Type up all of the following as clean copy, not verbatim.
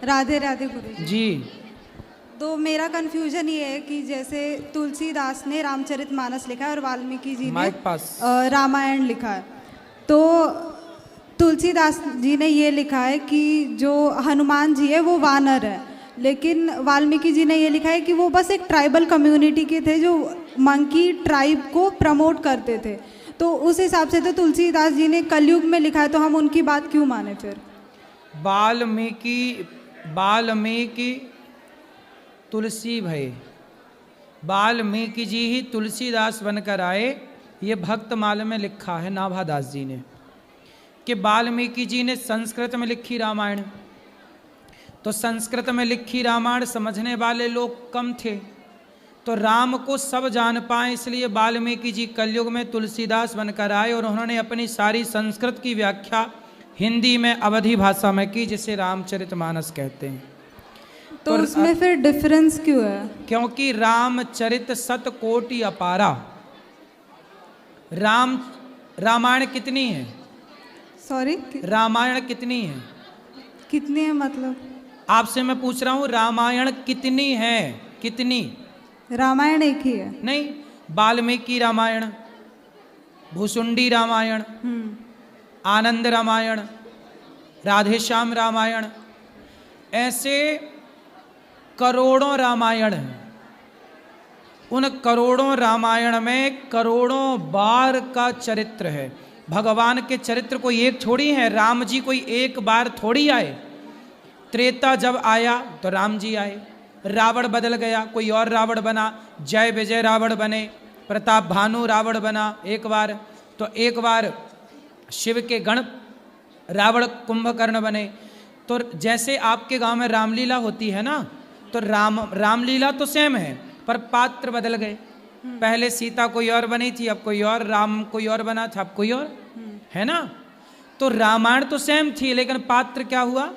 राधे राधे गुरु जी। तो मेरा कंफ्यूजन ये है कि जैसे तुलसीदास ने रामचरितमानस लिखा है और वाल्मीकि जी ने माइक पास। रामायण लिखा है। तो तुलसीदास जी ने ये लिखा है कि जो हनुमान जी है वो वानर है, लेकिन वाल्मीकि जी ने ये लिखा है कि वो बस एक ट्राइबल कम्युनिटी के थे जो मंकी ट्राइब को प्रमोट करते थे। तो उस हिसाब से तो तुलसीदास जी ने कलयुग में लिखा है, तो हम उनकी बात क्यों माने फिर? वाल्मीकि तुलसी भय, वाल्मीकि जी ही तुलसीदास बनकर आए। ये भक्तमाला में लिखा है नाभादास जी ने कि वाल्मीकि जी ने संस्कृत में लिखी रामायण। तो संस्कृत में लिखी रामायण समझने वाले लोग कम थे, तो राम को सब जान पाए, इसलिए वाल्मीकि जी कलयुग में तुलसीदास बनकर आए और उन्होंने अपनी सारी संस्कृत की व्याख्या हिंदी में अवधी भाषा में की, जिसे रामचरितमानस कहते हैं। तो उसमें फिर डिफरेंस क्यों है? क्योंकि रामचरित सतकोटि अपारा। रामायण कितनी है? सॉरी, रामायण कितनी है? कितनी है मतलब? आपसे मैं पूछ रहा हूं रामायण कितनी है? कितनी? रामायण एक ही है। नहीं, वाल्मीकि रामायण, भुसुंडी रामायण, आनंद रामायण, राधेश्याम रामायण, ऐसे करोड़ों रामायण हैं। उन करोड़ों रामायण में करोड़ों बार का चरित्र है। भगवान के चरित्र कोई एक थोड़ी है, राम जी कोई एक बार थोड़ी आए। त्रेता जब आया तो राम जी आए, रावण बदल गया, कोई और रावण बना, जय विजय रावण बने, प्रताप भानु रावण बना एक बार, तो एक बार शिव के गण रावण कुंभकर्ण बने। तो जैसे आपके गांव में रामलीला होती है ना, तो रामलीला तो सेम है, पर पात्र बदल गए। पहले सीता कोई और बनी थी, अब कोई और, राम कोई और बना था, अब कोई और, है ना। तो रामायण तो सेम थी, लेकिन पात्र क्या हुआ?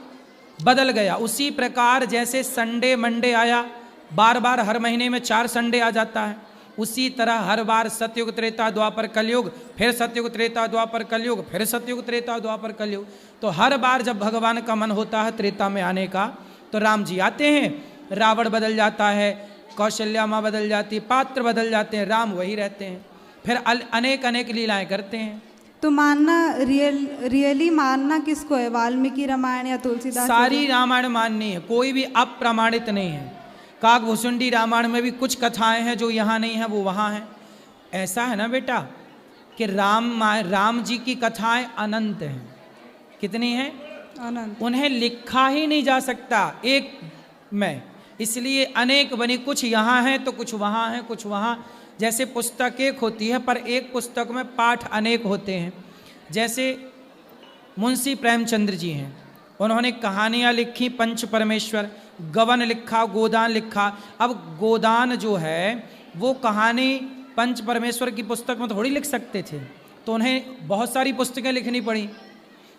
बदल गया। उसी प्रकार जैसे संडे मंडे आया, बार बार हर महीने में 4 संडे आ जाता है, उसी तरह हर बार सतयुग त्रेता द्वापर कलयुग, फिर सतयुग त्रेता द्वापर कलयुग, फिर सतयुग त्रेता द्वापर कलयुग। तो हर बार जब भगवान का मन होता है त्रेता में आने का, तो राम जी आते हैं, रावण बदल जाता है, कौशल्या माँ बदल जाती, पात्र बदल जाते हैं, राम वही रहते हैं, फिर अनेक अनेक लीलाएं करते हैं। तो मानना रियली मानना किसको है, वाल्मीकि रामायण या तुलसीदास? सारी रामायण माननी है, कोई भी अप्रमाणित नहीं है। काकभुसुंडी रामायण में भी कुछ कथाएं हैं जो यहाँ नहीं है, वो वहाँ हैं। ऐसा है ना बेटा कि राम जी की कथाएं अनंत हैं। कितनी हैं? अनंत। उन्हें लिखा ही नहीं जा सकता एक में, इसलिए अनेक बनी, कुछ यहाँ हैं तो कुछ वहाँ हैं, कुछ वहाँ। जैसे पुस्तक एक होती है, पर एक पुस्तक में पाठ अनेक होते हैं। जैसे मुंशी प्रेमचंद्र जी हैं, उन्होंने कहानियाँ लिखी पंच परमेश्वर, गवन लिखा, गोदान लिखा। अब गोदान जो है वो कहानी पंच परमेश्वर की पुस्तक में थोड़ी लिख सकते थे, तो उन्हें बहुत सारी पुस्तकें लिखनी पड़ी।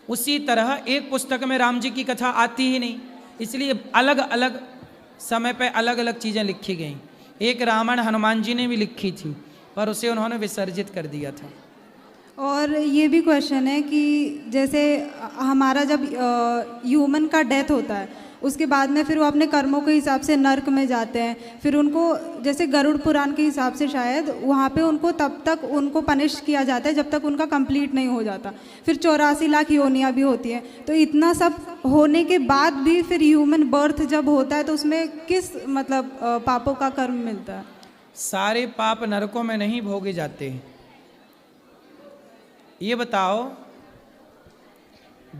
उसी तरह एक पुस्तक में राम जी की कथा आती ही नहीं, इसलिए अलग अलग समय पे अलग अलग चीज़ें लिखी गई। एक रामायण हनुमान जी ने भी लिखी थी, पर उसे उन्होंने विसर्जित कर दिया था। और ये भी क्वेश्चन है कि जैसे हमारा जब ह्यूमन का डेथ होता है, उसके बाद में फिर वो अपने कर्मों के हिसाब से नर्क में जाते हैं, फिर उनको जैसे गरुड़ पुराण के हिसाब से शायद वहाँ पे उनको तब तक उनको पनिश किया जाता है जब तक उनका कंप्लीट नहीं हो जाता। फिर 84 लाख योनियाँ भी होती हैं। तो इतना सब होने के बाद भी फिर ह्यूमन बर्थ जब होता है तो उसमें किस मतलब पापों का कर्म मिलता है? सारे पाप नरकों में नहीं भोगे जाते। ये बताओ,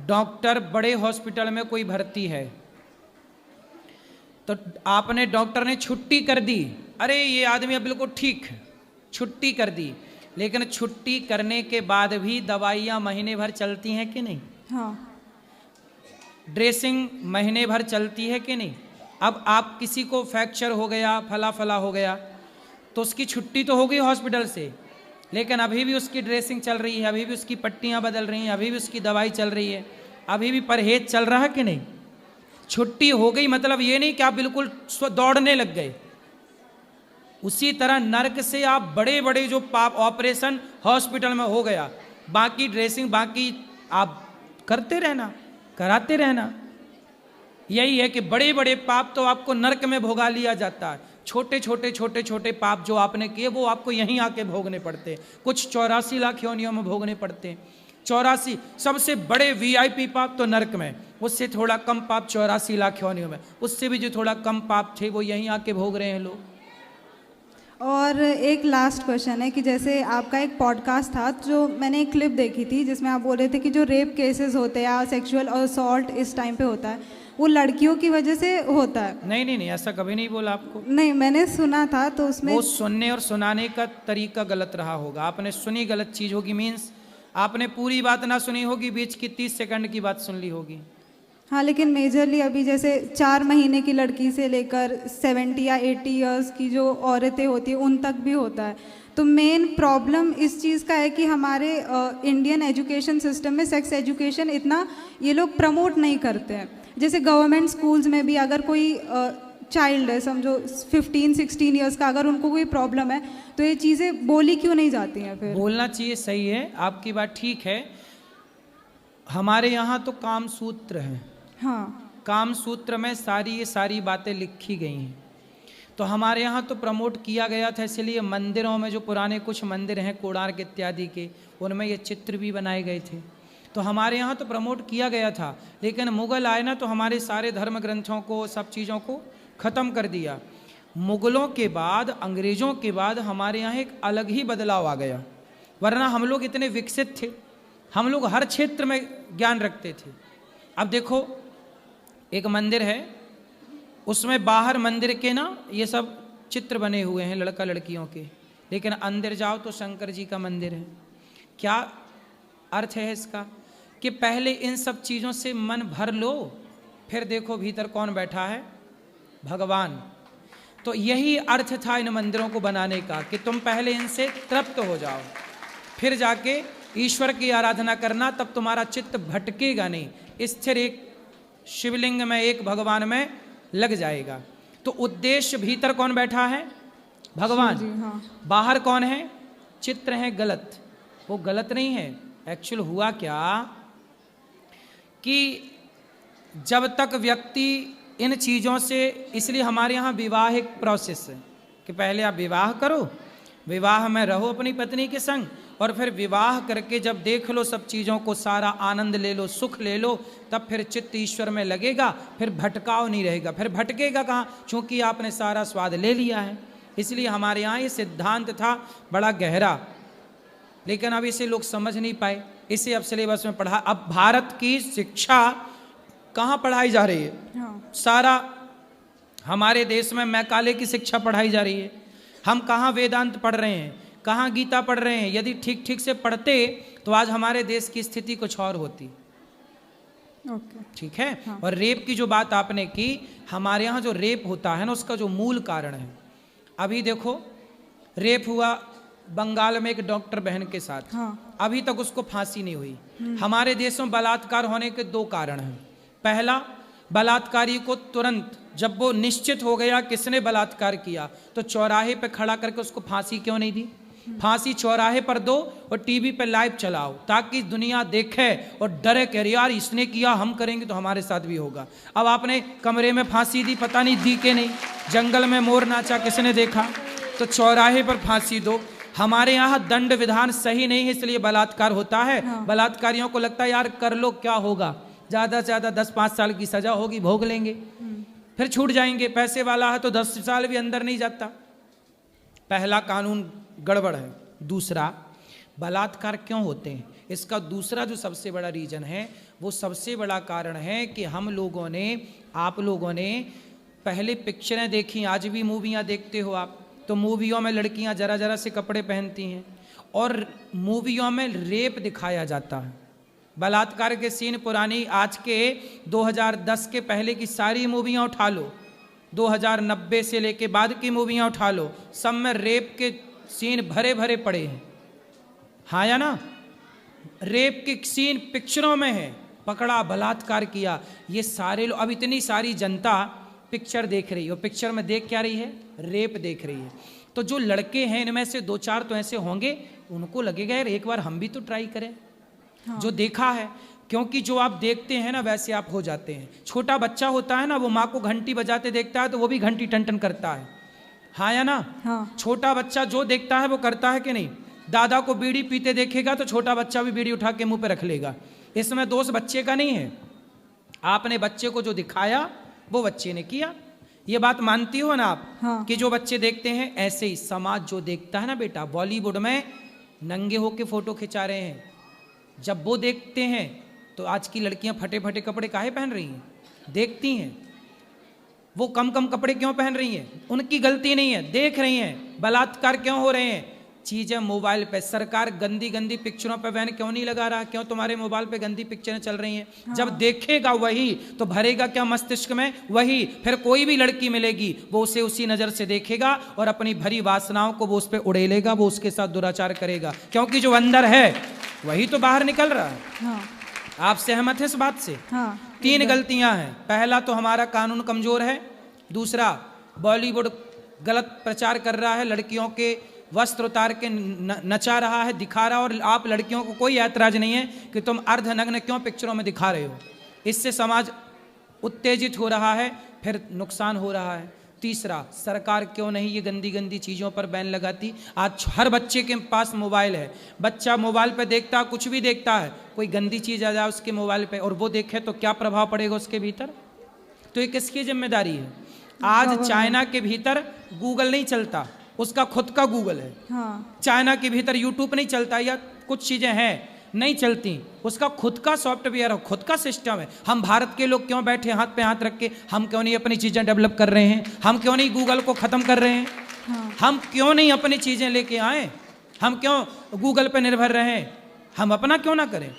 डॉक्टर बड़े हॉस्पिटल में कोई भर्ती है, तो आपने डॉक्टर ने छुट्टी कर दी, अरे ये आदमी अब बिल्कुल ठीक है, छुट्टी कर दी, लेकिन छुट्टी करने के बाद भी दवाइयाँ महीने भर चलती हैं कि नहीं? हाँ। ड्रेसिंग महीने भर चलती है कि नहीं? अब आप किसी को फ्रैक्चर हो गया, फला फला हो गया, तो उसकी छुट्टी तो हो गई हॉस्पिटल से, लेकिन अभी भी उसकी ड्रेसिंग चल रही है, अभी भी उसकी पट्टियाँ बदल रही हैं, अभी भी उसकी दवाई चल रही है, अभी भी परहेज चल रहा है कि नहीं? छुट्टी हो गई मतलब ये नहीं कि आप बिल्कुल दौड़ने लग गए। उसी तरह नर्क से आप बड़े बड़े जो पाप ऑपरेशन हॉस्पिटल में हो गया, बाकी ड्रेसिंग बाकी आप करते रहना, कराते रहना। यही है कि बड़े बड़े पाप तो आपको नरक में भोगा लिया जाता है, छोटे छोटे पाप जो आपने किए वो आपको यहीं आके भोगने पड़ते हैं। कुछ 84 लाख योनियों में भोगने पड़ते हैं। 84 सबसे बड़े वीआईपी पाप तो नरक में, उससे थोड़ा कम पाप 84 लाख योनियों में, उससे भी जो थोड़ा कम पाप थे वो यहीं आके भोग रहे हैं लोग। और एक लास्ट क्वेश्चन है कि जैसे आपका एक पॉडकास्ट था जो मैंने एक क्लिप देखी थी जिसमें आप बोल रहे थे कि जो रेप केसेस होते हैं या सेक्सुअल असॉल्ट इस टाइम पे होता है वो लड़कियों की वजह से होता है। नहीं, ऐसा कभी नहीं बोला आपको। नहीं, मैंने सुना था तो उसमें वो सुनने और सुनाने का तरीका गलत रहा होगा, आपने सुनी गलत चीज़ होगी, मीन्स आपने पूरी बात ना सुनी होगी, बीच की 30 सेकंड की बात सुन ली होगी। हाँ, लेकिन मेजरली अभी जैसे 4 महीने की लड़की से लेकर 70 या 80 इयर्स की जो औरतें होती हैं उन तक भी होता है। तो मेन प्रॉब्लम इस चीज़ का है कि हमारे इंडियन एजुकेशन सिस्टम में सेक्स एजुकेशन इतना ये लोग प्रमोट नहीं करते हैं। जैसे गवर्नमेंट स्कूल्स में भी अगर कोई चाइल्ड है, समझो 15-16 इयर्स का, अगर उनको कोई प्रॉब्लम है तो ये चीज़ें बोली क्यों नहीं जाती हैं? फिर बोलना चाहिए, सही है, आपकी बात ठीक है। हमारे यहाँ तो काम सूत्र है। हाँ, काम सूत्र में ये सारी बातें लिखी गई हैं। तो हमारे यहाँ तो प्रमोट किया गया था, इसलिए मंदिरों में जो पुराने कुछ मंदिर हैं कोणार्क इत्यादि के, उनमें ये चित्र भी बनाए गए थे। तो हमारे यहाँ तो प्रमोट किया गया था, लेकिन मुग़ल आए ना तो हमारे सारे धर्म ग्रंथों को, सब चीज़ों को ख़त्म कर दिया। मुग़लों के बाद, अंग्रेज़ों के बाद हमारे यहाँ एक अलग ही बदलाव आ गया, वरना हम लोग इतने विकसित थे, हम लोग हर क्षेत्र में ज्ञान रखते थे। अब देखो, एक मंदिर है, उसमें बाहर मंदिर के ना ये सब चित्र बने हुए हैं लड़का लड़कियों के, लेकिन अंदर जाओ तो शंकर जी का मंदिर है। क्या अर्थ है इसका? कि पहले इन सब चीज़ों से मन भर लो, फिर देखो भीतर कौन बैठा है, भगवान। तो यही अर्थ था इन मंदिरों को बनाने का, कि तुम पहले इनसे तृप्त हो जाओ, फिर जाके ईश्वर की आराधना करना, तब तुम्हारा चित्त भटकेगा नहीं, स्थिर एक शिवलिंग में, एक भगवान में लग जाएगा। तो उद्देश्य भीतर कौन बैठा है, भगवान। हाँ। बाहर कौन है, चित्र है गलत। वो गलत नहीं है, एक्चुअल हुआ क्या कि जब तक व्यक्ति इन चीज़ों से, इसलिए हमारे यहाँ विवाह एक प्रोसेस है कि पहले आप विवाह करो, विवाह में रहो अपनी पत्नी के संग, और फिर विवाह करके जब देख लो सब चीज़ों को, सारा आनंद ले लो, सुख ले लो, तब फिर चित्त ईश्वर में लगेगा, फिर भटकाव नहीं रहेगा। फिर भटकेगा कहाँ, क्योंकि आपने सारा स्वाद ले लिया है। इसलिए हमारे यहाँ ये सिद्धांत था बड़ा गहरा, लेकिन अब इसे लोग समझ नहीं पाए, इसे अब सिलेबस में पढ़ा। अब भारत की शिक्षा कहाँ पढ़ाई जा रही है? हाँ। सारा हमारे देश में मैकाले की शिक्षा पढ़ाई जा रही है। हम कहाँ वेदांत पढ़ रहे हैं, कहाँ गीता पढ़ रहे हैं? यदि ठीक ठीक से पढ़ते तो आज हमारे देश की स्थिति कुछ और होती। ओके, ठीक है। हाँ। और रेप की जो बात आपने की, हमारे यहाँ जो रेप होता है ना, उसका जो मूल कारण है, अभी देखो रेप हुआ बंगाल में एक डॉक्टर बहन के साथ, हाँ। अभी तक उसको फांसी नहीं हुई। हमारे देश में बलात्कार होने के 2 कारण हैं। पहला, बलात्कारी को तुरंत जब वो निश्चित हो गया किसने बलात्कार किया, तो चौराहे पे खड़ा करके उसको फांसी क्यों नहीं दी? फांसी चौराहे पर दो और टीवी पे लाइव चलाओ, ताकि दुनिया देखे और डरे कि यार इसने किया, हम करेंगे तो हमारे साथ भी होगा। अब आपने कमरे में फांसी दी, पता नहीं दी कि नहीं, जंगल में मोर नाचा किसने देखा, तो चौराहे पर फांसी दो। हमारे यहाँ दंड विधान सही नहीं है, इसलिए बलात्कार होता है। हाँ। बलात्कारियों को लगता है यार कर लो, क्या होगा, ज़्यादा से ज़्यादा 10-5 साल की सजा होगी, भोग लेंगे, फिर छूट जाएंगे। पैसे वाला है तो 10 साल भी अंदर नहीं जाता। पहला कानून गड़बड़ है। दूसरा, बलात्कार क्यों होते हैं, इसका दूसरा जो सबसे बड़ा रीजन है, वो सबसे बड़ा कारण है कि हम लोगों ने, आप लोगों ने पहले पिक्चरें देखी, आज भी मूवियाँ देखते हो आप, तो मूवियों में लड़कियां जरा जरा से कपड़े पहनती हैं और मूवियों में रेप दिखाया जाता है। बलात्कार के सीन पुरानी, आज के 2010 के पहले की सारी मूवियां उठा लो, 2090 से लेके बाद की मूवियां उठा लो, सब में रेप के सीन भरे भरे पड़े हैं। हाँ या ना? रेप के सीन पिक्चरों में है, पकड़ा, बलात्कार किया, ये सारे लोग। अब इतनी सारी जनता पिक्चर देख रही है, और पिक्चर में देख क्या रही है, रेप देख रही है। तो जो लड़के हैं इनमें से 2-4 तो ऐसे होंगे, उनको लगेगा यार एक बार हम भी तो ट्राई करें। हाँ। जो देखा है, क्योंकि जो आप देखते हैं ना वैसे आप हो जाते हैं। छोटा बच्चा होता है ना, वो माँ को घंटी बजाते देखता है तो वो भी घंटी टन टन करता है, हाँ या ना? हाँ। छोटा बच्चा जो देखता है वो करता है कि नहीं? दादा को बीड़ी पीते देखेगा तो छोटा बच्चा भी बीड़ी उठा के मुंह पे रख लेगा। इसमें दोष बच्चे का नहीं है, आपने बच्चे को जो दिखाया वो बच्चे ने किया। ये बात मानती हो ना आप? हाँ। कि जो बच्चे देखते हैं, ऐसे ही समाज जो देखता है ना बेटा, बॉलीवुड में नंगे होके फोटो खिंचा रहे हैं, जब वो देखते हैं तो आज की लड़कियां फटे फटे कपड़े काहे पहन रही हैं? देखती हैं। वो कम कम कपड़े क्यों पहन रही हैं? उनकी गलती नहीं है, देख रही हैं। बलात्कार क्यों हो रहे हैं? चीजें मोबाइल पे, सरकार गंदी गंदी पिक्चरों पे बैन क्यों नहीं लगा रहा? क्यों तुम्हारे मोबाइल पे गंदी पिक्चरें चल रही हैं? हाँ। जब देखेगा वही तो भरेगा क्या मस्तिष्क में? वही। फिर कोई भी लड़की मिलेगी वो उसे उसी नजर से देखेगा और अपनी भरी वासनाओं को वो उस पर उड़ेलेगा, वो उसके साथ दुराचार करेगा, क्योंकि जो अंदर है वही तो बाहर निकल रहा है। हाँ। आप सहमत हैं इस बात से? हाँ। 3 गलतियां हैं। पहला तो हमारा कानून कमजोर है, दूसरा बॉलीवुड गलत प्रचार कर रहा है, लड़कियों के वस्त्र उतार के नचा रहा है, दिखा रहा है, और आप लड़कियों को कोई ऐतराज नहीं है कि तुम अर्धनग्न क्यों पिक्चरों में दिखा रहे हो। इससे समाज उत्तेजित हो रहा है, फिर नुकसान हो रहा है। तीसरा, सरकार क्यों नहीं ये गंदी गंदी चीज़ों पर बैन लगाती? आज हर बच्चे के पास मोबाइल है, बच्चा मोबाइल पे देखता, कुछ भी देखता है, कोई गंदी चीज़ आ जाए उसके मोबाइल पे और वो देखे तो क्या प्रभाव पड़ेगा उसके भीतर? तो ये किसकी जिम्मेदारी है? आज चाइना के भीतर गूगल नहीं चलता, उसका खुद का गूगल है। हाँ। चाइना के भीतर यूट्यूब नहीं चलता, या कुछ चीज़ें हैं नहीं चलती, उसका खुद का सॉफ्टवेयर है, खुद का सिस्टम है। हम भारत के लोग क्यों बैठे हाथ पे हाथ रख के, हम क्यों नहीं अपनी चीज़ें डेवलप कर रहे हैं? हम क्यों नहीं गूगल को ख़त्म कर रहे हैं? हाँ। हम क्यों नहीं अपनी चीज़ें लेके आए? हम क्यों गूगल पे निर्भर रहें? हम अपना क्यों ना करें?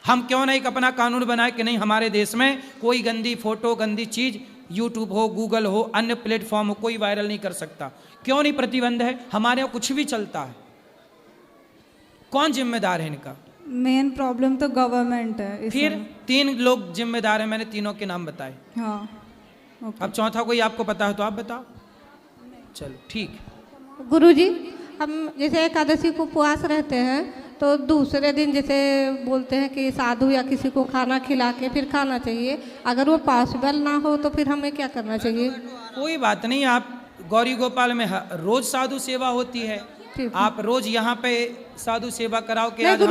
हम क्यों नहीं अपना कानून बनाए कि नहीं हमारे देश में कोई गंदी फोटो, गंदी चीज़ यूट्यूब हो, गूगल हो, अन्य प्लेटफॉर्म हो, कोई वायरल नहीं कर सकता? क्यों नहीं प्रतिबंध है? हमारे यहाँ कुछ भी चलता है। कौन जिम्मेदार है इनका? मेन प्रॉब्लम तो गवर्नमेंट है। फिर 3 लोग जिम्मेदार हैं, मैंने तीनों के नाम बताए। हाँ। ओके। अब चौथा कोई आपको पता है तो आप बताओ। चलो ठीक। गुरुजी, हम जैसे एकादशी को उपवास रहते हैं तो दूसरे दिन जैसे बोलते हैं कि साधु या किसी को खाना खिला के फिर खाना चाहिए, अगर वो पॉसिबल ना हो तो फिर हमें क्या करना चाहिए? कोई बात नहीं, आप गौरी गोपाल में रोज साधु सेवा होती है, आप रोज यहाँ पे साधु सेवा कराओ कि आज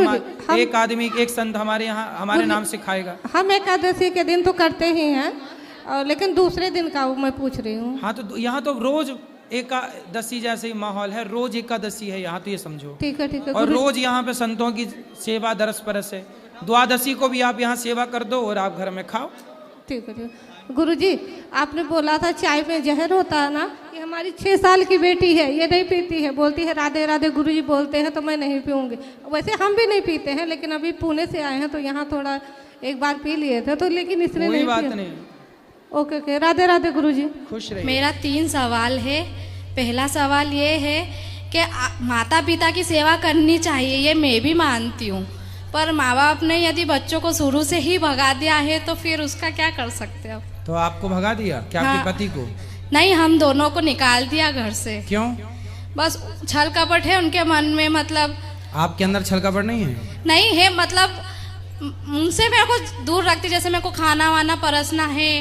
एक आदमी, एक संत हमारे यहाँ हमारे नाम से खाएगा। हम एकादशी के दिन तो करते ही हैं, लेकिन दूसरे दिन का मैं पूछ रही हूँ। हाँ, तो यहाँ तो रोज एकादशी जैसे ही माहौल है, रोज एकादशी है यहाँ, तो ये समझो। ठीक है, ठीक है। और रोज यहाँ पे संतों की सेवा दरस परस है। द्वादशी को भी आप यहाँ सेवा कर दो और आप घर में खाओ। ठीक है, ठीक है। गुरुजी, आपने बोला था चाय में जहर होता है ना, ये हमारी 6 साल की बेटी है, ये नहीं पीती है, बोलती है राधे राधे गुरुजी बोलते हैं तो मैं नहीं पीऊँगी। वैसे हम भी नहीं पीते हैं, लेकिन अभी पुणे से आए हैं तो यहाँ थोड़ा एक बार पी लिए थे तो, लेकिन इसने नहीं बात नहीं। ओके ओके, राधे राधे गुरुजी। खुश रहिए। मेरा 3 सवाल है। पहला सवाल ये है कि माता पिता की सेवा करनी चाहिए, ये मैं भी मानती हूँ, पर माँ बाप ने यदि बच्चों को शुरू से ही भगा दिया है तो फिर उसका क्या कर सकते हैं? तो आपको भगा दिया क्या? हाँ, आपके पति को? नहीं, हम दोनों को निकाल दिया घर से। क्यों? बस छल कपट है उनके मन में, मतलब आपके अंदर छल कपट नहीं है? नहीं है, मतलब उनसे मेरे को दूर रखती, जैसे मेरे को खाना वाना परसना है,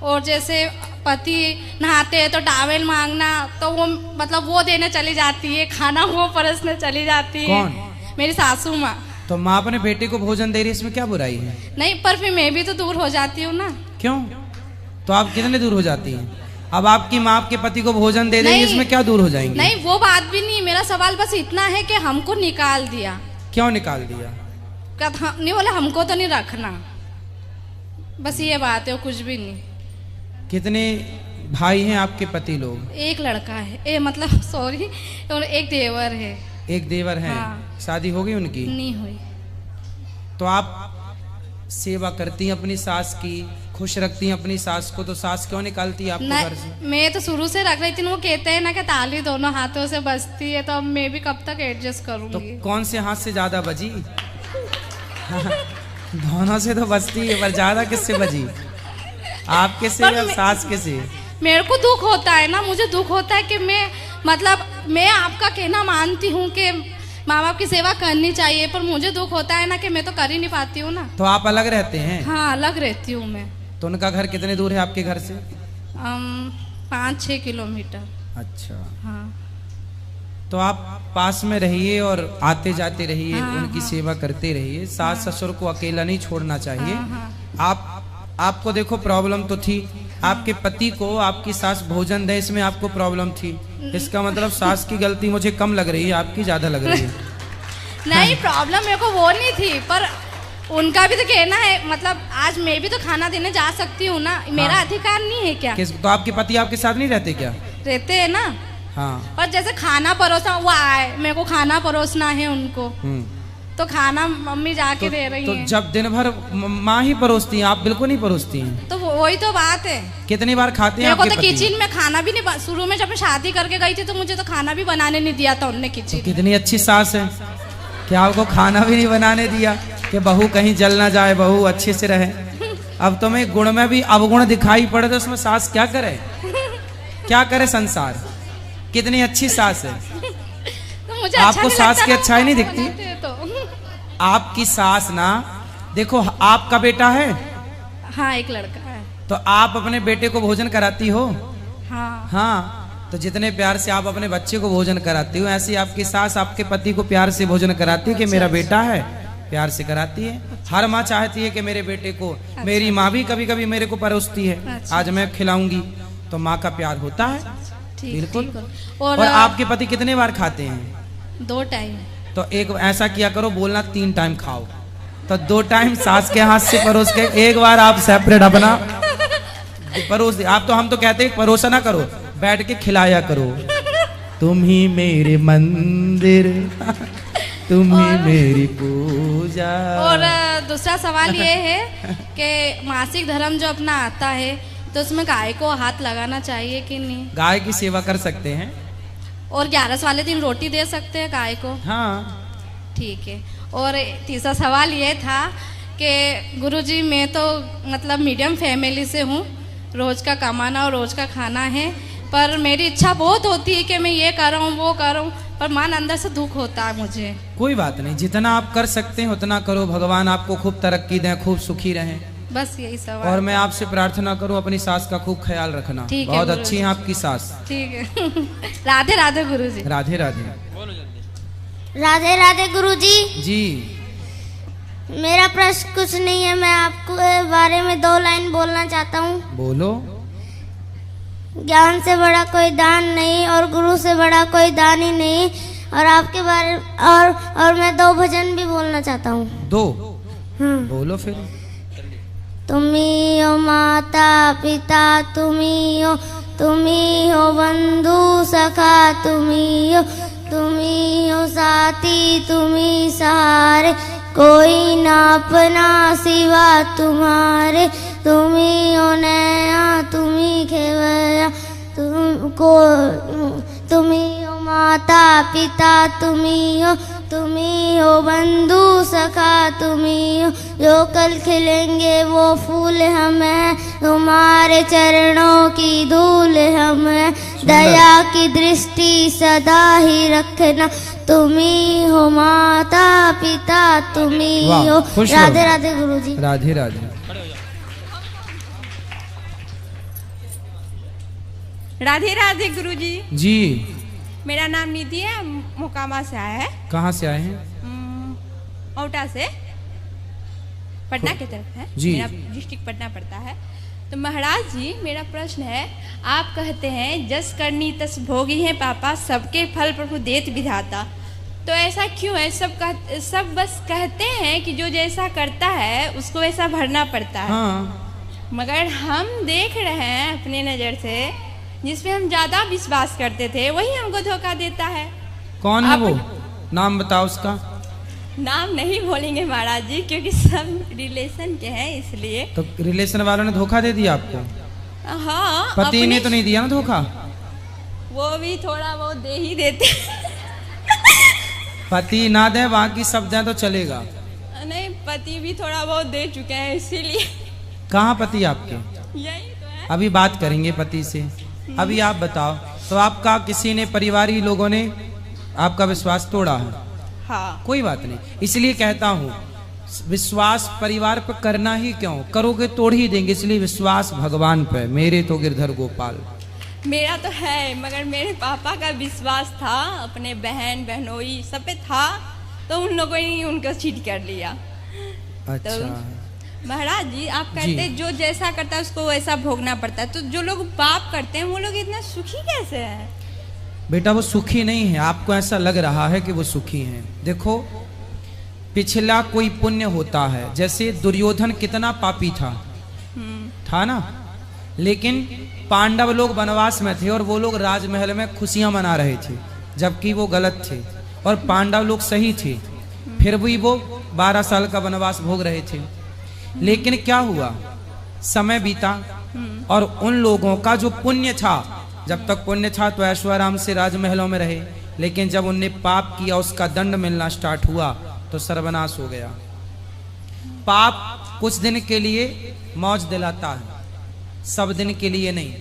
और जैसे पति नहाते हैं तो टावेल मांगना, तो वो मतलब वो देने चली जाती है, खाना वो परसने चली जाती है। कौन? मेरी सासू माँ। तो माँ अपने बेटे को भोजन दे रही है, इसमें क्या बुराई है? नहीं, पर फिर मैं भी तो दूर हो जाती हूँ ना। क्यों? तो आप कितने दूर हो जाती हैं? अब आपकी माँ आपके पति को भोजन दे देगी, इसमें क्या दूर हो जाएंगे? नहीं, वो बात भी नहीं, मेरा सवाल बस इतना है कि हमको निकाल दिया। क्यों निकाल दिया? नहीं बोले हमको तो नहीं रखना, बस ये बात है, कुछ भी नहीं। कितने भाई हैं आपके पति लोग? एक लड़का है, मतलब सॉरी, और एक देवर है। एक देवर है। हाँ। शादी हो गई उनकी? नहीं हुई। तो आप सेवा करती हैं अपनी सास की, खुश रखती हैं अपनी सास को, तो सास क्यों निकालती है आपको घर से? मैं तो शुरू से रख रही थी, वो कहते हैं ना कि ताली दोनों हाथों से बजती है, तो अब मैं भी कब तक एडजस्ट करूंगी? तो कौन से हाथ से ज्यादा बजी? दोनों से तो बजती है, पर ज्यादा किससे बजी? आपके से या सास के से? मेरे को दुख होता है ना, मुझे दुख होता है कि मैं, मतलब मैं आपका कहना मानती हूँ कि माँ बाप की सेवा करनी चाहिए, पर मुझे दुख होता है ना कि मैं तो कर ही नहीं पाती हूँ ना। तो आप अलग रहते हैं? हाँ, अलग रहती हूँ मैं। तो उनका घर कितने दूर है आपके घर से? 5-6 किलोमीटर। अच्छा। हाँ तो आप पास में रहिए और आते जाते रहिए, हाँ, उनकी सेवा करते रहिए। सास ससुर को अकेला नहीं छोड़ना चाहिए। हाँ। आपको देखो प्रॉब्लम तो थी, आपके पति को आपकी सास भोजन दे, इसमें आपको प्रॉब्लम थी। इसका मतलब सास की गलती मुझे कम लग रही है, आपकी ज्यादा लग रही है। नहीं, प्रॉब्लम मेरे को वो नहीं थी, पर उनका भी तो कहना है, मतलब आज मैं भी तो खाना देने जा सकती हूँ ना, मेरा हाँ। अधिकार नहीं है क्या? तो आपके पति आपके साथ नहीं रहते क्या? रहते हैं ना। हाँ। पर जैसे खाना परोसना, वो आए, मेरे को खाना परोसना है उनको, तो खाना मम्मी जाके दे रही तो हैं। जब दिन भर माँ ही परोसती हैं, आप बिल्कुल नहीं परोसती हैं। तो वही तो बात है। कितनी बार खाते हैं मेरे को आपके तो पति? किचन में खाना भी नहीं, शुरू में जब मैं शादी करके गई थी तो मुझे तो खाना भी बनाने नहीं दिया था उनने तो किचन। कितनी अच्छी सास है कि आपको खाना भी नहीं बनाने दिया कि बहू कहीं जल ना जाए, बहू अच्छे से रहे। अब तुम्हें गुण में भी अवगुण दिखाई पड़े तो उसमें सास क्या करे? क्या करे संसार? कितनी अच्छी सास है। तो मुझे आपको नहीं सास लगता की ना, अच्छाई नहीं खाना दिखती? बनाते हैं तो। आपकी सास ना, देखो आपका बेटा है हाँ, एक लड़का है। तो आप अपने बेटे को भोजन कराती हो। हाँ हाँ, तो जितने प्यार से आप अपने बच्चे को भोजन कराती हो, ऐसे आपकी सास आपके पति को प्यार से भोजन कराती है कि मेरा बेटा है, प्यार से कराती है। हर माँ चाहती है कि मेरे बेटे को, मेरी माँ भी कभी कभी मेरे को परोसती है, आज मैं खिलाऊंगी, तो माँ का प्यार होता है। ठीक, बिल्कुल। ठीक। और आपके पति कितने बार खाते हैं? 2 टाइम। तो एक ऐसा किया करो, बोलना 3 टाइम खाओ, तो 2 टाइम सास के हाथ से परोस के, एक बार आप सेपरेट अपना परोस दे। आप तो, हम तो कहते हैं परोसा ना करो, बैठ के खिलाया करो। तुम ही मेरे मंदिर, तुम ही मेरी पूजा। और दूसरा सवाल ये है कि मासिक धर्म जो अपना आता है तो उसमें गाय को हाथ लगाना चाहिए कि नहीं? गाय की सेवा कर सकते हैं। और 11 वाले दिन रोटी दे सकते हैं गाय को? हाँ। ठीक है। और तीसरा सवाल ये था कि गुरुजी, मैं तो मतलब मीडियम फैमिली से हूँ, रोज़ का कमाना और रोज़ का खाना है, पर मेरी इच्छा बहुत होती है कि मैं ये कर रहा हूँ, वो कर रहा हूँ, पर मन अंदर से दुख होता है मुझे। कोई बात नहीं, जितना आप कर सकते हैं उतना करो। भगवान आपको खूब तरक्की दें, खूब सुखी रहें, बस यही सवाल। और मैं आपसे प्रार्थना करूं अपनी सास का खूब ख्याल रखना। बहुत अच्छी है आपकी सास। ठीक है। राधे राधे गुरुजी। राधे राधे। राधे राधे गुरुजी। जी। मेरा प्रश्न कुछ नहीं है, मैं आपको बारे में 2 लाइन बोलना चाहता हूँ। बोलो। ज्ञान से बड़ा कोई दान नहीं और गुरु से बड़ा कोई दान ही नहीं। और आपके बारे और मैं 2 भजन भी बोलना चाहता हूँ। 2? हाँ। बोलो फिर। तुम्ही हो माता पिता, तुम्ही हो बंधु सखा, तुम्ही हो साथी, तुम्ही सहारे, कोई ना अपना सिवा तुम्हारे। तुम्ही हो नया, तुम्ही खेवया, तुम्ही हो माता पिता, तुम्ही हो बंधु सखा, तुम्ही हो जो कल खिलेंगे वो फूल हम हैं, तुम्हारे चरणों की धूल हम हैं, दया की दृष्टि सदा ही रखना, तुम्ही हो माता पिता, तुम्ही हो। राधे राधे गुरुजी। राधे राधे। राधे राधे गुरुजी। जी। मेरा नाम निधि है, मोकामा से आया है। कहाँ से आए हैं? औटा से, पटना की तरफ है जी। मेरा डिस्ट्रिक्ट पटना पड़ता है। तो महाराज जी, मेरा प्रश्न है, आप कहते हैं जस करनी तस भोगी है पापा, सबके फल प्रभु देत विधाता, तो ऐसा क्यों है? सब बस कहते हैं कि जो जैसा करता है उसको वैसा भरना पड़ता है। हाँ। मगर हम देख रहे हैं अपने नज़र से, जिसपे हम ज़्यादा विश्वास करते थे वही हमको धोखा देता है। कौन है वो? नाम बताओ उसका। नाम नहीं बोलेंगे महाराज जी, क्योंकि सब रिलेशन के हैं, इसलिए। तो रिलेशन वालों ने धोखा दे दिया आपको? हाँ। पति ने तो नहीं दिया ना धोखा? वो भी थोड़ा बहुत दे ही देते। पति ना दे, बाकी सब दे तो चलेगा। नहीं, पति भी थोड़ा बहुत दे चुके हैं, इसीलिए। कहाँ पति आपके? यही तो है। अभी बात करेंगे पति से। अभी आप बताओ, तो आपका किसी ने, परिवारी लोगों ने आपका विश्वास तोड़ा है? हाँ। कोई बात नहीं, इसलिए कहता हूँ विश्वास परिवार पर करना ही क्यों, करोगे तोड़ ही देंगे, इसलिए विश्वास भगवान पे। मेरे तो गिरधर गोपाल। मेरा तो है, मगर मेरे पापा का विश्वास था, अपने बहन बहनोई सब पे था, तो उन लोगों ने उनको चीट कर लिया। अच्छा। तो महाराज जी आप कहते जो जैसा करता है उसको वैसा भोगना पड़ता है, तो जो लोग पाप करते हैं वो लोग इतना सुखी कैसे हैं? बेटा वो सुखी नहीं है, आपको ऐसा लग रहा है कि वो सुखी हैं। देखो पिछला कोई पुण्य होता है, जैसे दुर्योधन कितना पापी था ना, लेकिन पांडव लोग वनवास में थे और वो लोग राजमहल में खुशियां मना रहे थे, जबकि वो गलत थे और पांडव लोग सही थे, फिर भी वो 12 साल का वनवास भोग रहे थे। लेकिन क्या हुआ, समय बीता और उन लोगों का जो पुण्य था, जब तक पुण्य था तो ऐश्वर्य से राजमहलों में रहे, लेकिन जब उनने पाप किया उसका दंड मिलना स्टार्ट हुआ तो सर्वनाश हो गया। पाप कुछ दिन के लिए मौज दिलाता है, सब दिन के लिए नहीं।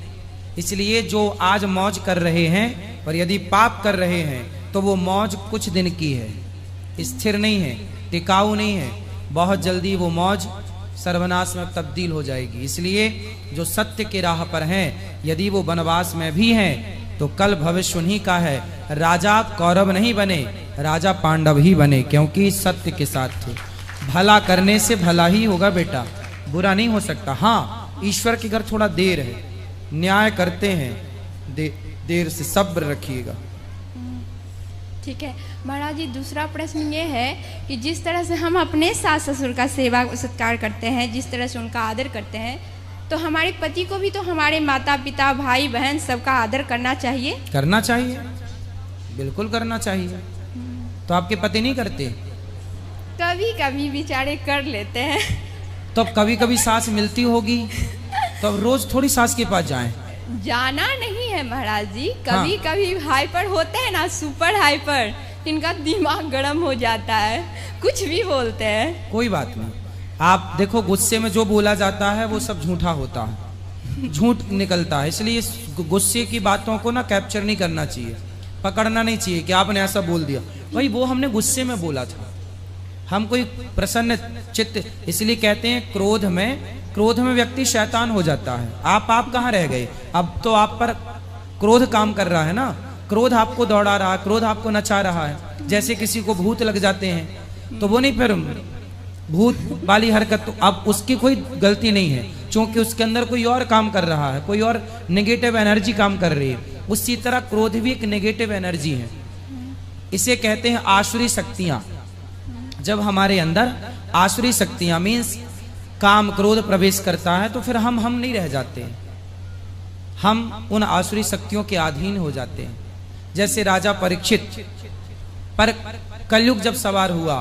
इसलिए जो आज मौज कर रहे हैं और यदि पाप कर रहे हैं तो वो मौज कुछ दिन की है, स्थिर नहीं है, टिकाऊ नहीं है, बहुत जल्दी वो मौज सर्वनाश में तब्दील हो जाएगी। इसलिए जो सत्य के राह पर हैं, यदि वो वनवास में भी हैं तो कल भविष्य उन्हीं का है। राजा कौरव नहीं बने, राजा पांडव ही बने, क्योंकि सत्य के साथ थे। भला करने से भला ही होगा बेटा, बुरा नहीं हो सकता। हाँ, ईश्वर के घर थोड़ा देर है, न्याय करते हैं, देर से सब्र रखिएगा। ठीक है महाराज जी, दूसरा प्रश्न ये है कि जिस तरह से हम अपने सास ससुर का सेवा सत्कार करते हैं, जिस तरह से उनका आदर करते हैं, तो हमारे पति को भी तो हमारे माता पिता भाई बहन सबका आदर करना चाहिए। करना चाहिए, बिल्कुल करना चाहिए। तो आपके पति नहीं करते? कभी कभी बेचारे कर लेते हैं। तो कभी कभी सास मिलती होगी तो अब रोज थोड़ी सास के पास जाएं। जाना नहीं है महाराज जी, कभी कभी हाइपर होते हैं ना, सुपर हाइपर, इनका दिमाग गर्म हो जाता है, कुछ भी बोलते हैं। कोई बात नहीं, आप देखो गुस्से में जो बोला जाता है वो सब झूठा होता है, झूठ निकलता है। इसलिए इस गुस्से की बातों को ना कैप्चर नहीं करना चाहिए, पकड़ना नहीं चाहिए कि आपने ऐसा बोल दिया, भाई वो हमने गुस्से में बोला था, हम कोई प्रसन्न चित्त। इसलिए कहते हैं क्रोध में व्यक्ति शैतान हो जाता है। आप कहाँ रह गए? अब तो आप पर क्रोध काम कर रहा है ना, क्रोध आपको दौड़ा रहा है, क्रोध आपको नचा रहा है। जैसे किसी को भूत लग जाते हैं तो वो नहीं, फिर भूत वाली हरकत, तो अब उसकी कोई गलती नहीं है, क्योंकि उसके अंदर कोई और काम कर रहा है, कोई और नेगेटिव एनर्जी काम कर रही है। उसी तरह क्रोध भी एक नेगेटिव एनर्जी है। इसे कहते हैं आसुरी शक्तियां। जब हमारे अंदर आसुरी शक्तियां मीन्स काम क्रोध प्रवेश करता है तो फिर हम नहीं रह जाते हैं, हम उन आसुरी शक्तियों के अधीन हो जाते हैं। जैसे राजा परीक्षित पर कलयुग जब सवार हुआ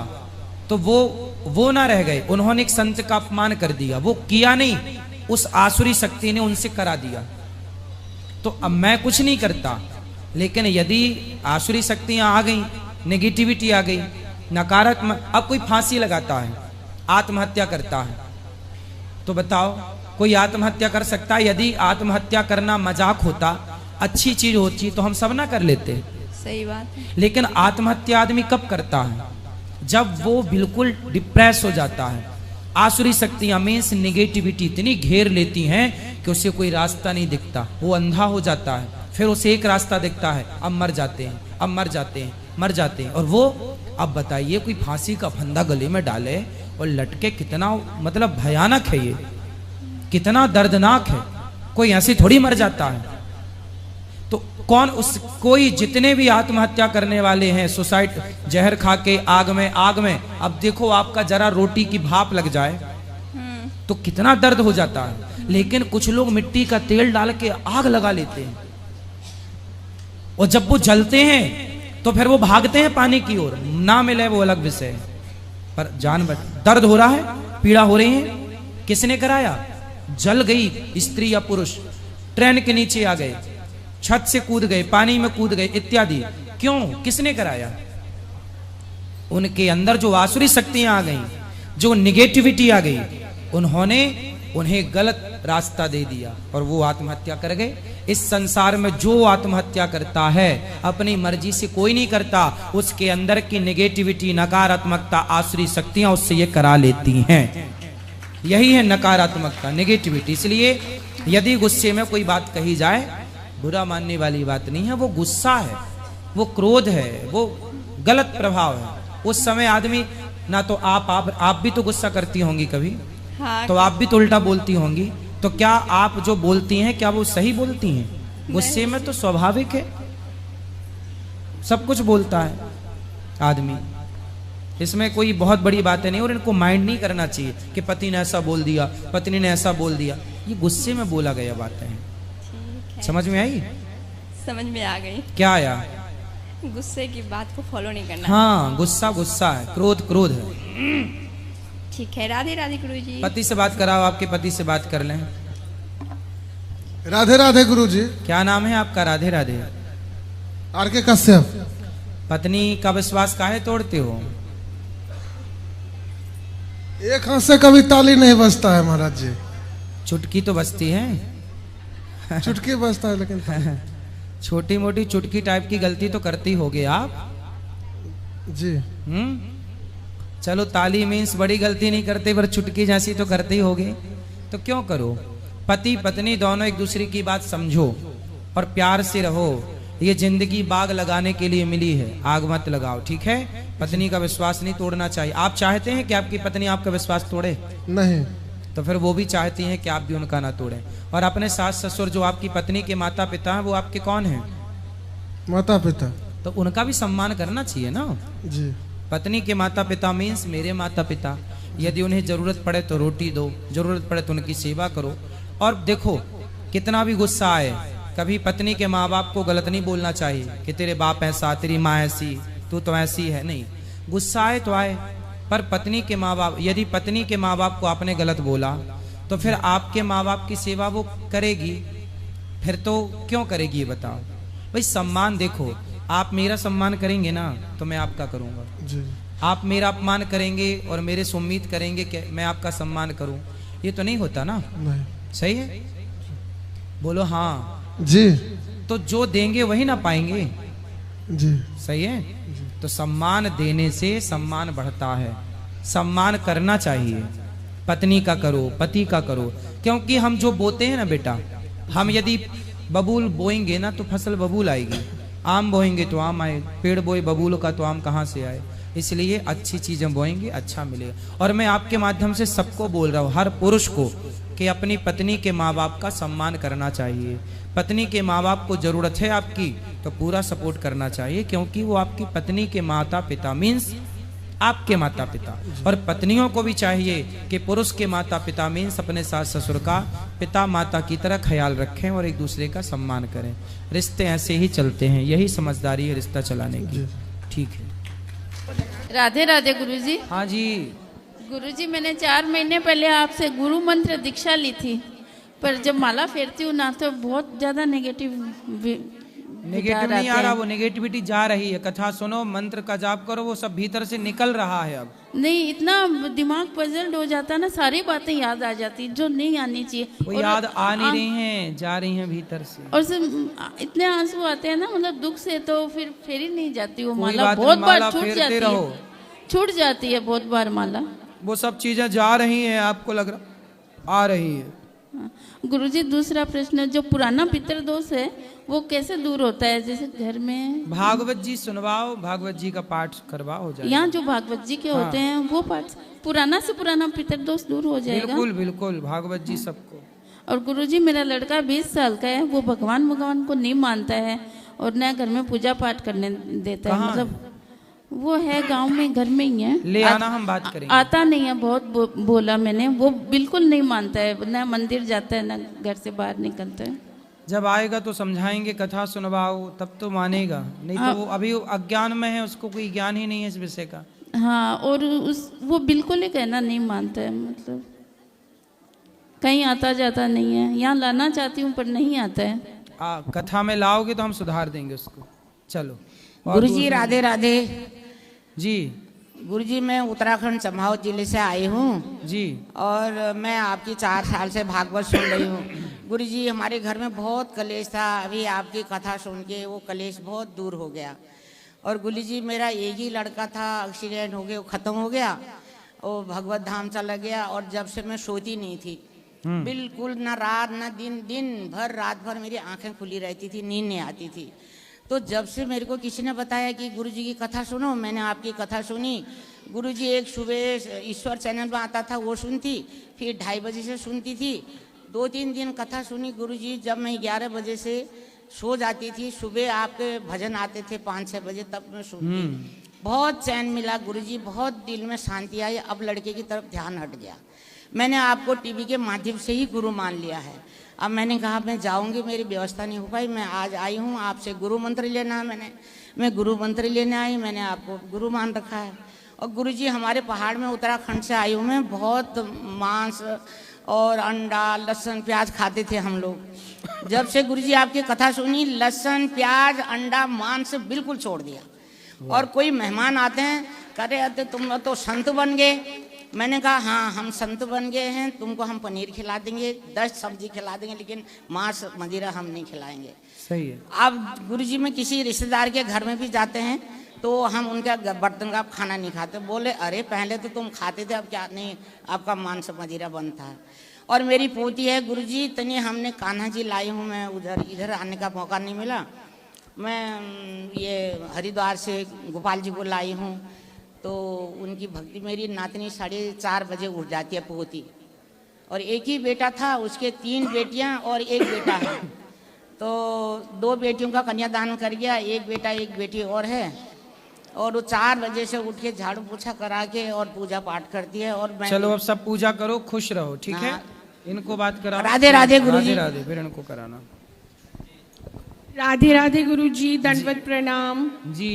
तो वो ना रह गए, उन्होंने एक संत का अपमान कर दिया, वो किया नहीं, उस आसुरी शक्ति ने उनसे करा दिया। तो अब मैं कुछ नहीं करता, लेकिन यदि आसुरी शक्तियां आ गई, नेगेटिविटी आ गई, नकारात्मक, अब कोई फांसी लगाता है, आत्महत्या करता है, तो बताओ कोई आत्महत्या कर सकता है? यदि आत्महत्या करना मजाक होता, अच्छी चीज होती तो हम सब ना कर लेते। सही बात है। लेकिन आत्महत्या आदमी कब करता है? जब वो बिल्कुल डिप्रेस हो जाता है। आसुरी शक्तियां मीन्स नेगेटिविटी इतनी घेर लेती हैं कि उसे कोई रास्ता नहीं दिखता, वो अंधा हो जाता है, फिर उसे एक रास्ता दिखता है, अब मर जाते हैं, अब मर जाते हैं, मर जाते हैं। और वो अब बताइए कोई फांसी का फंदा गले में डाले और लटके, कितना मतलब भयानक है ये, कितना दर्दनाक है। कोई ऐसे थोड़ी मर जाता है। तो कोई जितने भी आत्महत्या करने वाले हैं, सुसाइड, जहर खा के आग में, अब देखो आपका जरा रोटी की भाप लग जाए तो कितना दर्द हो जाता है। लेकिन कुछ लोग मिट्टी का तेल डाल के आग लगा लेते हैं और जब वो जलते हैं तो फिर वो भागते हैं पानी की ओर, ना मिले वो अलग विषय है, पर जान बच। दर्द हो रहा है, पीड़ा हो रही है, किसने कराया? जल गई स्त्री या पुरुष, ट्रेन के नीचे आ गए, छत से कूद गए, पानी में कूद गए इत्यादि। क्यों? किसने कराया? उनके अंदर जो आसुरी शक्तियां आ गई, जो निगेटिविटी आ गई, उन्हें गलत रास्ता दे दिया और वो आत्महत्या कर गए। इस संसार में जो आत्महत्या करता है अपनी मर्जी से कोई नहीं करता, उसके अंदर की नेगेटिविटी, नकारात्मकता, आसुरी शक्तियां उससे ये करा लेती हैं। यही है नकारात्मकता, नेगेटिविटी। इसलिए यदि गुस्से में कोई बात कही जाए, बुरा मानने वाली बात नहीं है, वो गुस्सा है, वो क्रोध है, वो गलत प्रभाव है। उस समय आदमी ना तो आप भी तो गुस्सा करती होंगी कभी, हाँ, तो आप भी तो उल्टा बोलती होंगी। तो क्या आप जो बोलती हैं क्या वो सही बोलती हैं? गुस्से में तो स्वाभाविक है, सब कुछ बोलता है आदमी, इसमें कोई बहुत बड़ी बातें नहीं। और इनको माइंड नहीं करना चाहिए कि पति ने ऐसा बोल दिया, पत्नी ने ऐसा बोल दिया, ये गुस्से में बोला गया बातें हैं। समझ में आई? समझ में आ गई। क्या आया? गुस्से की बात को फॉलो नहीं करना। हाँ, गुस्सा गुस्सा है, क्रोध क्रोध है। ठीक है, राधे राधे गुरुजी। पति से बात कराओ, आपके पति से बात कर लें। राधे राधे गुरुजी। क्या नाम है आपका? राधे राधे। आर के कश्यप। पत्नी का विश्वास काहे तोड़ते हो? एक हाथ से कभी ताली नहीं बजता है महाराज जी। चुटकी तो बजती है, चुटकी बजता है लेकिन छोटी मोटी चुटकी टाइप की गलती तो करती होगे आप जी। चलो ताली मीन्स बड़ी गलती नहीं करते, पर चुटकी जैसी तो करते ही होगे। तो क्यों करो? पति पत्नी दोनों एक दूसरे की बात समझो और प्यार से रहो। ये जिंदगी बाग लगाने के लिए मिली है, आग मत लगाओ, ठीक है? पत्नी का विश्वास नहीं तोड़ना चाहिए। आप चाहते हैं कि आपकी पत्नी आपका विश्वास तोड़े? नहीं। तो फिर वो भी चाहती हैं कि आप भी उनका ना तोड़ें। और अपने सास ससुर जो आपकी पत्नी के माता पिता हैं, वो आपके कौन हैं? माता पिता। तो उनका भी सम्मान करना चाहिए ना जी। पत्नी के माता पिता मीन्स मेरे माता पिता। यदि उन्हें जरूरत पड़े तो रोटी दो, जरूरत पड़े तो उनकी सेवा करो। और देखो कितना भी गुस्सा आए, कभी पत्नी के माँ बाप को गलत नहीं बोलना चाहिए कि तेरे बाप ऐसा, तेरी माँ ऐसी, तू तो ऐसी है। नहीं, गुस्सा आए तो आए, पर पत्नी के माँ बाप, यदि पत्नी के माँ बाप को आपने गलत बोला तो फिर आपके माँ बाप की सेवा वो करेगी? फिर तो क्यों करेगी ये बताओ? भाई सम्मान देखो, आप मेरा सम्मान करेंगे ना तो मैं आपका करूँगा जी। आप मेरा अपमान करेंगे और मेरे से उम्मीद करेंगे कि मैं आपका सम्मान करूं, ये तो नहीं होता ना। नहीं। सही है? बोलो हाँ जी। तो जो देंगे वही ना पाएंगे। जी। सही है? तो सम्मान देने से सम्मान बढ़ता है, सम्मान करना चाहिए। पत्नी का करो, पति का करो, क्योंकि हम जो बोते हैं ना बेटा, हम यदि बबूल बोएंगे ना तो फसल बबूल आएगी, आम बोएंगे तो आम आए, पेड़ बोए बबूल का तो आम कहाँ से आए? इसलिए अच्छी चीजें बोएंगे, अच्छा मिलेगा। और मैं आपके माध्यम से सबको बोल रहा हूँ, हर पुरुष को, कि अपनी पत्नी के माँ बाप का सम्मान करना चाहिए। पत्नी के माँ बाप को जरूरत है आपकी तो पूरा सपोर्ट करना चाहिए, क्योंकि वो आपकी पत्नी के माता पिता मीन्स आपके माता पिता। और पत्नियों को भी चाहिए कि पुरुष के माता पिता मीन्स अपने सास ससुर का पिता माता की तरह ख्याल रखें और एक दूसरे का सम्मान करें। रिश्ते ऐसे ही चलते हैं, यही समझदारी है रिश्ता चलाने की। ठीक है। राधे राधे गुरुजी। हाँ जी। गुरुजी, मैंने 4 महीने पहले आपसे गुरु मंत्र दीक्षा ली थी, पर जब माला फेरती हूँ ना तो बहुत ज्यादा नेगेटिव नहीं आ रहा, वो नेगेटिविटी जा रही है। कथा सुनो, मंत्र का जाप करो, वो सब भीतर से निकल रहा है। अब नहीं, इतना दिमाग पजल्ड हो जाता है ना, सारी बातें याद आ जाती जो नहीं आनी चाहिए। वो याद आ नहीं रही हैं, जा रही हैं भीतर से। और इतने आंसू आते हैं ना, मतलब दुख से, तो फिर फेरी नहीं जाती वो कोई माला। बात बहुत नहीं, बार माला छूट फेरते जाती रहो। है, छूट जाती है बहुत बार माला। वो सब चीजें जा रही हैं, आपको लग रहा आ रही है। गुरुजी, दूसरा प्रश्न, जो पुराना पितर दोष है वो कैसे दूर होता है? जैसे घर में भागवत जी सुनवाओ, भागवत जी का पाठ करवाओ, हो जाएगा। यहाँ जो भागवत जी के होते हैं वो पाठ, पुराना से पुराना पितर दोष दूर हो जाएगा। बिल्कुल बिल्कुल, भागवत जी सबको। और गुरुजी, मेरा लड़का 20 साल का है, वो भगवान को नहीं मानता है और न घर में पूजा पाठ करने देता है। मतलब वो है गांव में, घर में ही है। ले आना, हम बात करेंगे। आता नहीं है, बहुत बोला मैंने, वो बिल्कुल नहीं मानता है, ना मंदिर जाता है ना घर से बाहर निकलता है। जब आएगा तो समझाएंगे, कथा सुनवाओ, तब तो मानेगा, नहीं तो वो अभी अज्ञान में है, उसको कोई ज्ञान ही नहीं है इस विषय का। हाँ, और वो बिल्कुल ही कहना नहीं मानता है, मतलब कहीं आता जाता नहीं है। यहाँ लाना चाहती हूँ पर नहीं आता है। कथा में लाओगे तो हम सुधार देंगे उसको। चलो गुरुजी, राधे राधे जी। गुरुजी मैं उत्तराखंड चम्पावत जिले से आई हूँ जी। और मैं आपकी 4 साल से भागवत सुन रही हूँ। गुरुजी हमारे घर में बहुत कलेश था, अभी आपकी कथा सुन के वो कलेश बहुत दूर हो गया। और गुरुजी मेरा एक ही लड़का था, एक्सीडेंट हो गया, वो ख़त्म हो गया, वो भगवत धाम चला गया। और जब से मैं सोती नहीं थी बिल्कुल, ना रात ना दिन, दिन भर रात भर मेरी आंखें खुली रहती थी, नींद नहीं आती थी। तो जब से मेरे को किसी ने बताया कि गुरुजी की कथा सुनो, मैंने आपकी कथा सुनी। गुरुजी एक सुबह ईश्वर चैनल में आता था वो सुनती, फिर 2:30 बजे से सुनती थी। 2-3 दिन कथा सुनी गुरुजी। जब मैं 11 बजे से सो जाती थी, सुबह आपके भजन आते थे 5-6 बजे, तब मैं सुनती। बहुत चैन मिला गुरुजी, बहुत दिल में शांति आई। अब लड़के की तरफ ध्यान हट गया। मैंने आपको टीवी के माध्यम से ही गुरु मान लिया है। अब मैंने कहा मैं जाऊंगी, मेरी व्यवस्था नहीं हो पाई, मैं आज आई हूँ आपसे गुरु मंत्र लेना है। मैं गुरु मंत्र लेने आई, मैंने आपको गुरु मान रखा है। और गुरुजी हमारे पहाड़ में उत्तराखंड से आई हूँ मैं, बहुत मांस और अंडा लहसुन प्याज खाते थे हम लोग। जब से गुरुजी आपकी कथा सुनी, लहसुन प्याज अंडा मांस बिल्कुल छोड़ दिया। और कोई मेहमान आते हैं, कह रहे थे तुम तो संत बन गए। मैंने कहा हाँ हम संत बन गए हैं, तुमको हम पनीर खिला देंगे, 10 सब्जी खिला देंगे, लेकिन मांस मदिरा हम नहीं खिलाएंगे। सही है। अब गुरुजी में किसी रिश्तेदार के घर में भी जाते हैं तो हम उनका बर्तन का खाना नहीं खाते। बोले अरे पहले तो तुम खाते थे, अब क्या नहीं, आपका मांस मदिरा बनता है। और मेरी पोती है गुरुजी, तनी हमने कान्हा जी लाई हूँ मैं, इधर आने का मौका नहीं मिला। मैं ये हरिद्वार से गोपाल जी को लाई हूँ, तो उनकी भक्ति, मेरी नातनी 4:30 बजे उठ जाती है पोती। और एक ही बेटा था, उसके 3 बेटियां और 1 बेटा है। तो 2 बेटियों का कन्यादान कर गया, 1 बेटा 1 बेटी और है। और वो 4 बजे से उठ के झाड़ू पोछा करा के और पूजा पाठ करती है। और मैं चलो अब सब पूजा करो, खुश रहो, ठीक है। इनको बात करा। राधे राधे गुरुजी। राधे राधे, फिर इनको कराना। राधे राधे गुरुजी, दंडवत प्रणाम जी।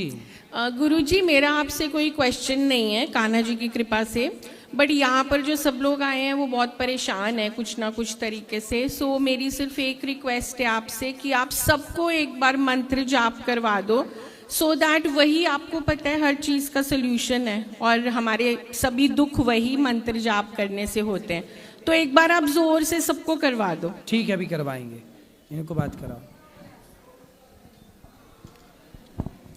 गुरुजी मेरा आपसे कोई क्वेश्चन नहीं है, कान्हा जी की कृपा से, बट यहाँ पर जो सब लोग आए हैं वो बहुत परेशान है कुछ ना कुछ तरीके से। सो मेरी सिर्फ एक रिक्वेस्ट है आपसे कि आप सबको एक बार मंत्र जाप करवा दो, सो दैट वही आपको पता है हर चीज़ का सोल्यूशन है, और हमारे सभी दुख वही मंत्र जाप करने से होते हैं। तो एक बार आप जोर से सबको करवा दो। ठीक है, अभी करवाएंगे, इनको बात कराओ।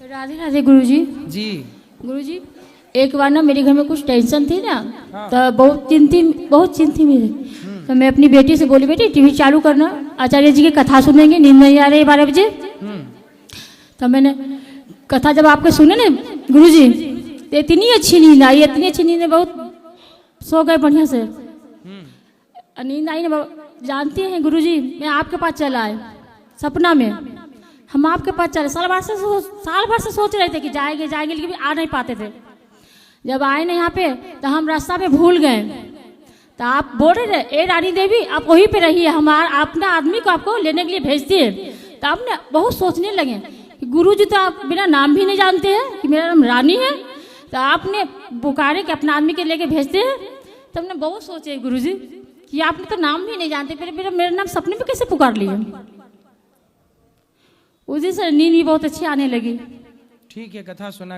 राधे राधे गुरुजी। जी। गुरुजी एक बार ना मेरे घर में कुछ टेंशन थी ना, तो बहुत चिंती मेरी। तो मैं अपनी बेटी से बोली बेटी टीवी चालू करना, आचार्य जी की कथा सुनेंगे, नींद नहीं आ रही 12 बजे। तो मैंने कथा जब आपके सुने ना गुरुजी, तो इतनी अच्छी नींद आई, इतनी अच्छी नींद, बहुत सो गए बढ़िया से। नींद आई ना, जानती हैं गुरुजी मैं आपके पास चला आए सपना में, हम आपके पास चले। साल भर से सोच रहे थे कि जाएंगे जाएंगे, लेकिन आ नहीं पाते थे। जब आए ना यहाँ पे तो हम रास्ता में भूल गए, तो आप बोल रहे थे ए रानी देवी आप वहीं पे रहिए, हम अपना आदमी को आपको लेने के लिए भेजते हैं। तो आपने बहुत सोचने लगे कि गुरुजी तो आप मेरा नाम भी नहीं जानते हैं कि मेरा नाम रानी है, तो आपने पुकारे कि अपना आदमी के लेके भेजते हैं। तो हमने बहुत सोचे गुरुजी कि आपने तो नाम भी नहीं जानते, फिर मेरा नाम सपने में कैसे पुकार लिए। उस दिन से नींद भी बहुत अच्छी आने लगी। ठीक है, कथा सुना